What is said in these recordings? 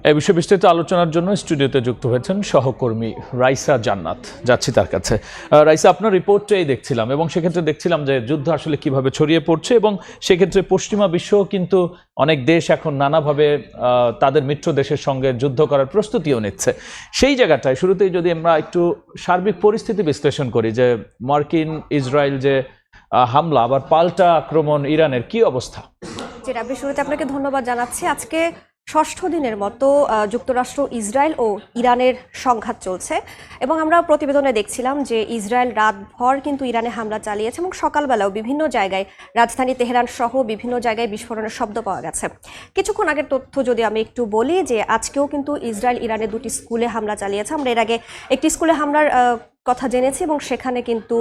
এই বিষয়ে বিস্তারিত আলোচনার জন্য স্টুডিওতে যুক্ত হয়েছেন সহকর্মী রাইসা জান্নাত। যাচ্ছি তার কাছে। রাইসা, আপনার রিপোর্টটাই দেখছিলাম এবং সেক্ষেত্রে দেখছিলাম যে যুদ্ধ আসলে কিভাবে ছড়িয়ে পড়ছে এবং সেক্ষেত্রে পশ্চিমা বিশ্বও কিন্তু অনেক দেশ এখন নানাভাবে তাদের মিত্র দেশের সঙ্গে যুদ্ধ করার প্রস্তুতিও নিচ্ছে। সেই জায়গাটায় শুরুতেই যদি আমরা একটু সার্বিক পরিস্থিতি বিশ্লেষণ করি যে মার্কিন ইসরায়েল যে হামলা আবার পাল্টা আক্রমণ ইরানের কি অবস্থা? রাব্বি, শুরুতে আপনাকে ধন্যবাদ জানাচ্ছি। আজকে ষষ্ঠ দিনের মতো যুক্তরাষ্ট্র, ইসরায়েল ও ইরানের সংঘাত চলছে এবং আমরা প্রতিবেদনে দেখছিলাম যে ইসরায়েল রাতভর কিন্তু ইরানে হামলা চালিয়েছে এবং সকালবেলাও বিভিন্ন জায়গায় রাজধানী তেহরান সহ বিভিন্ন জায়গায় বিস্ফোরণের শব্দ পাওয়া গেছে। কিছুক্ষণ আগের তথ্য যদি আমি একটু বলি যে আজকেও কিন্তু ইসরায়েল ইরানের দুটি স্কুলে হামলা চালিয়েছে। আমরা এর আগে একটি স্কুলে হামলার কথা জেনেছি এবং সেখানে কিন্তু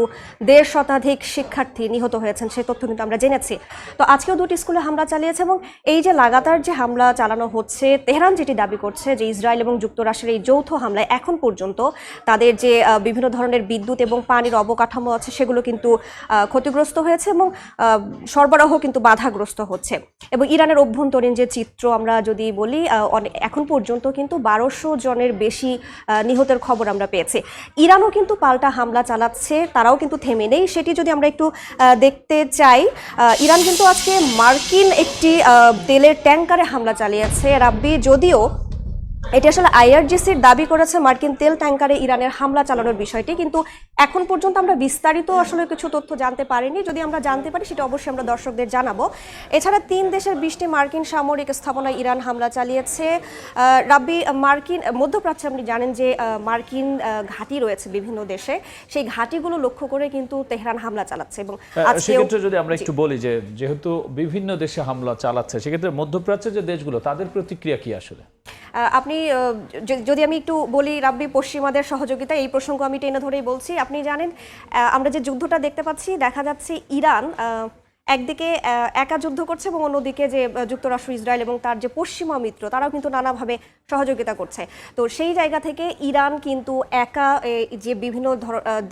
1.5 শতাধিক শিক্ষার্থী নিহত হয়েছেন, সেই তথ্য কিন্তু আমরা জেনেছি। তো আজকেও দুটি স্কুলে হামলা চালিয়েছে এবং এই যে লাগাতার যে হামলা চালানো হচ্ছে, তেহরান যেটি দাবি করছে যে ইসরায়েল এবং যুক্তরাষ্ট্রের এই যৌথ হামলায় এখন পর্যন্ত তাদের যে বিভিন্ন ধরনের বিদ্যুৎ এবং পানির অবকাঠামো আছে সেগুলো কিন্তু ক্ষতিগ্রস্ত হয়েছে এবং সরবরাহ কিন্তু বাধাগ্রস্ত হচ্ছে। এবং ইরানের অভ্যন্তরীণ যে চিত্র আমরা যদি বলি, এখন পর্যন্ত কিন্তু 1200 জনের বেশি নিহতের খবর আমরা পেয়েছি। ইরানও কিন্তু পাল্টা হামলা চালাচ্ছে, তারাও কিন্তু থেমে নেই। সেটি যদি আমরা একটু দেখতে চাই, ইরান কিন্তু আজকে মার্কিন একটি তেলের ট্যাঙ্কারে হামলা চালিয়েছে রাব্বি। যদিও এটি আসলে আইআরজিসির দাবি করেছে মার্কিন তেল ট্যাঙ্কারে ইরানের হামলা চালানোর বিষয়টি, কিন্তু এখন পর্যন্ত আমরা বিস্তারিত আসলে কিছু তথ্য জানতে পারিনি। যদি আমরা জানতে পারি সেটা অবশ্যই আমরা দর্শকদের জানাবো। এছাড়া 3 দেশের 20টি মার্কিন সামরিক স্থাপনায় ইরান হামলা চালিয়েছে। রাব্বি, মার্কিন মধ্যপ্রাচ্যে আপনি জানেন যে মার্কিন ঘাঁটি রয়েছে বিভিন্ন দেশে, সেই ঘাঁটিগুলো লক্ষ্য করে কিন্তু তেহরান হামলা চালাচ্ছে। এবং সেক্ষেত্রে যদি আমরা একটু বলি যে যেহেতু বিভিন্ন দেশে হামলা চালাচ্ছে, সেক্ষেত্রে মধ্যপ্রাচ্যের যে দেশগুলো তাদের প্রতিক্রিয়া কি আসলে? আপনি যদি আমি একটু বলি রাব্বি, পশ্চিমাদের সহযোগিতা, এই প্রসঙ্গ আমি টেনে ধরেই বলছি। আপনি জানেন আমরা যে যুদ্ধটা দেখতে পাচ্ছি, দেখা যাচ্ছে ইরান একদিকে একা যুদ্ধ করছে এবং অন্যদিকে যে যুক্তরাষ্ট্র, ইসরায়েল এবং তার যে পশ্চিমা মিত্র তারাও কিন্তু নানাভাবে সহযোগিতা করছে। তো সেই জায়গা থেকে ইরান কিন্তু একা যে বিভিন্ন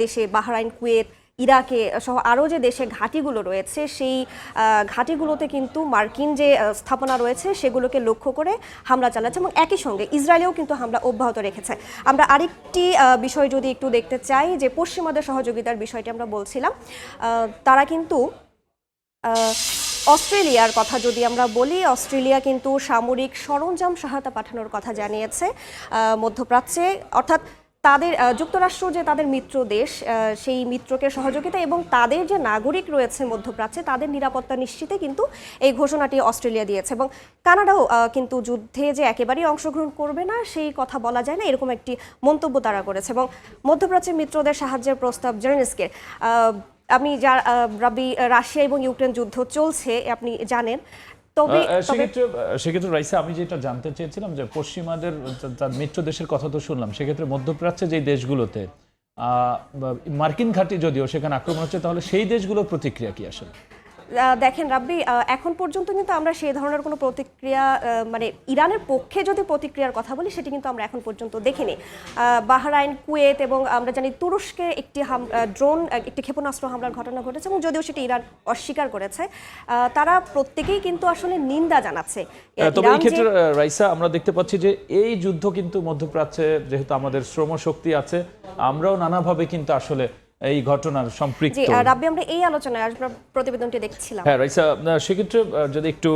দেশে, বাহরাইন, কুয়েত, ইরাকে সহ আরও যে দেশে ঘাঁটিগুলো রয়েছে, সেই ঘাঁটিগুলোতে কিন্তু মার্কিন যে স্থাপনা রয়েছে সেগুলোকে লক্ষ্য করে হামলা চালাচ্ছে এবং একই সঙ্গে ইসরায়েলেও কিন্তু হামলা অব্যাহত রেখেছে। আমরা আরেকটি বিষয় যদি একটু দেখতে চাই, যে পশ্চিমাদের সহযোগিতার বিষয়টি আমরা বলছিলাম, তারা কিন্তু অস্ট্রেলিয়ার কথা যদি আমরা বলি, অস্ট্রেলিয়া কিন্তু সামরিক সরঞ্জাম সহায়তা পাঠানোর কথা জানিয়েছে মধ্যপ্রাচ্যে, অর্থাৎ তাদের যুক্তরাষ্ট্র যে তাদের মিত্র দেশ, সেই মিত্রকে সহযোগিতা এবং তাদের যে নাগরিক রয়েছে মধ্যপ্রাচ্যে তাদের নিরাপত্তা নিশ্চিতে কিন্তু এই ঘোষণাটি অস্ট্রেলিয়া দিয়েছে। এবং কানাডাও কিন্তু যুদ্ধে যে একেবারেই অংশগ্রহণ করবে না সেই কথা বলা যায় না, এরকম একটি মন্তব্য তারা করেছে। এবং মধ্যপ্রাচ্যের মিত্রদের সাহায্যের প্রস্তাব জেলেনস্কির। আপনি রাব্বি, রাশিয়া এবং ইউক্রেন যুদ্ধ চলছে আপনি জানেন। সেক্ষেত্রে রাইসা, আমি যেটা জানতে চেয়েছিলাম যে পশ্চিমাদের মিত্র দেশের কথা তো শুনলাম, সেক্ষেত্রে মধ্যপ্রাচ্যে যে দেশগুলোতে মার্কিন ঘাঁটি যদিও সেখানে আক্রমণ হচ্ছে, তাহলে সেই দেশগুলোর প্রতিক্রিয়া কি আসলে? দেখেন রাব্বি, এখন পর্যন্ত কিন্তু আমরা সেই ধরনের কোনো প্রতিক্রিয়া, মানে ইরানের পক্ষে যদি প্রতিক্রিয়ার কথা বলি সেটি কিন্তু আমরা এখন পর্যন্ত দেখিনি। বাহরাইন, কুয়েত এবং আমরা জানি তুরস্কে একটি ড্রোন, একটি ক্ষেপণাস্ত্র হামলার ঘটনা ঘটেছে এবং যদিও সেটি ইরান অস্বীকার করেছে, তারা প্রত্যেকেই কিন্তু আসলে নিন্দা জানাচ্ছে। তবে এই ক্ষেত্রে রাইসা, আমরা দেখতে পাচ্ছি যে এই যুদ্ধ কিন্তু মধ্যপ্রাচ্যে যেহেতু আমাদের শ্রমশক্তি আছে, আমরাও নানাভাবে কিন্তু আসলে এই ঘটনার সম্পৃক্ত। রাব্বি, আমরা এই আলোচনায় প্রতিবেদনটি দেখছিলাম। হ্যাঁ রাইসা, সেক্ষেত্রে যদি একটু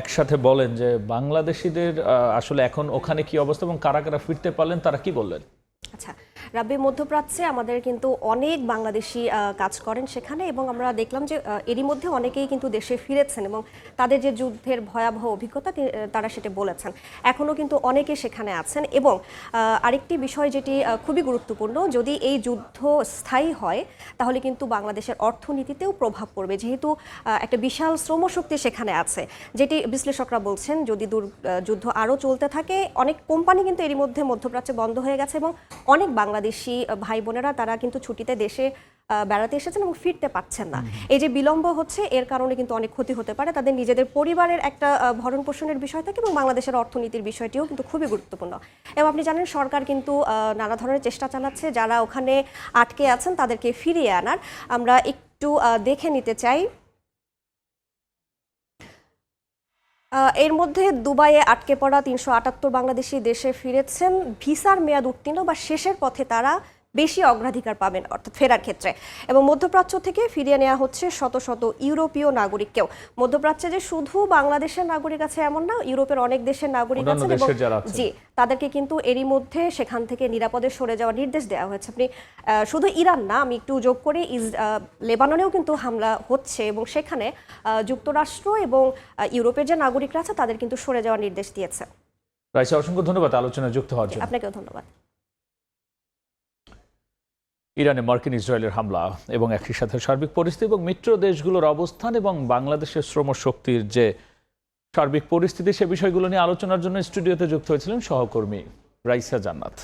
একসাথে বলেন যে বাংলাদেশিদের আসলে এখন ওখানে কি অবস্থা এবং কারা কারা ফিরতে পারলেন, তারা কি বললেন? আচ্ছা রাব্বি, মধ্যপ্রাচ্যে আমাদের কিন্তু অনেক বাংলাদেশি কাজ করেন সেখানে এবং আমরা দেখলাম যে এরই মধ্যে অনেকেই কিন্তু দেশে ফিরেছেন এবং তাদের যে যুদ্ধের ভয়াবহ অভিজ্ঞতা তারা সেটা বলেছেন। এখনও কিন্তু অনেকে সেখানে আছেন এবং আরেকটি বিষয় যেটি খুবই গুরুত্বপূর্ণ, যদি এই যুদ্ধ স্থায়ী হয় তাহলে কিন্তু বাংলাদেশের অর্থনীতিতেও প্রভাব পড়বে, যেহেতু একটা বিশাল শ্রমশক্তি সেখানে আছে। যেটি বিশ্লেষকরা বলছেন, যদি যুদ্ধ আরও চলতে থাকে, অনেক কোম্পানি কিন্তু এরই মধ্যে মধ্যপ্রাচ্যে বন্ধ হয়ে গেছে এবং অনেক বাংলাদেশি ভাই বোনেরা তারা কিন্তু ছুটিতে দেশে বেড়াতে এসেছেন এবং ফিরতে পারছেন না। এই যে বিলম্ব হচ্ছে, এর কারণে কিন্তু অনেক ক্ষতি হতে পারে, তাদের নিজেদের পরিবারের একটা ভরণ পোষণের বিষয় থাকে এবং বাংলাদেশের অর্থনীতির বিষয়টিও কিন্তু খুবই গুরুত্বপূর্ণ। এবং আপনি জানেন সরকার কিন্তু নানা ধরনের চেষ্টা চালাচ্ছে যারা ওখানে আটকে আছেন তাদেরকে ফিরিয়ে আনার। আমরা একটু দেখে নিতে চাই এর মধ্যে দুবাইয়ে আটকে পড়া ৩৭৮ বাংলাদেশি দেশে ফিরেছেন। ভিসার মেয়াদ উত্তীর্ণ বা শেষের পথে তারা বেশি অগ্রাধিকার পাবেন, অর্থাৎ ফেরার ক্ষেত্রে। এবং মধ্যপ্রাচ্য থেকে ফিরিয়ে নেওয়া হচ্ছে শত শত ইউরোপীয় নাগরিককেও। মধ্যপ্রাচ্যে যে শুধু বাংলাদেশের নাগরিক আছে এমন না, ইউরোপের অনেক দেশের নাগরিক আছে এবং জি, তাদেরকে কিন্তু এরই মধ্যে সেখান থেকে নিরাপদে সরে যাওয়ার নির্দেশ দেওয়া হয়েছে। আপনি শুধু ইরান না, আমি একটু যোগ করি, লেবাননেও কিন্তু হামলা হচ্ছে এবং সেখানে যুক্তরাষ্ট্র এবং ইউরোপের যে নাগরিকরা আছে তাদের কিন্তু সরে যাওয়ার নির্দেশ দিয়েছে। রাইসা, অসংখ্য ধন্যবাদ আলোচনায় যুক্ত হওয়ার জন্য। আপনাকেও ধন্যবাদ। ইরানে মার্কিন ইসরায়েলের হামলা এবং একই সাথে সার্বিক পরিস্থিতি এবং মিত্র দেশগুলোর অবস্থান এবং বাংলাদেশের শ্রমশক্তির যে সার্বিক পরিস্থিতি, সে বিষয়গুলো নিয়ে আলোচনার জন্য স্টুডিওতে যুক্ত হয়েছিলেন সহকর্মী রাইসা জান্নাত।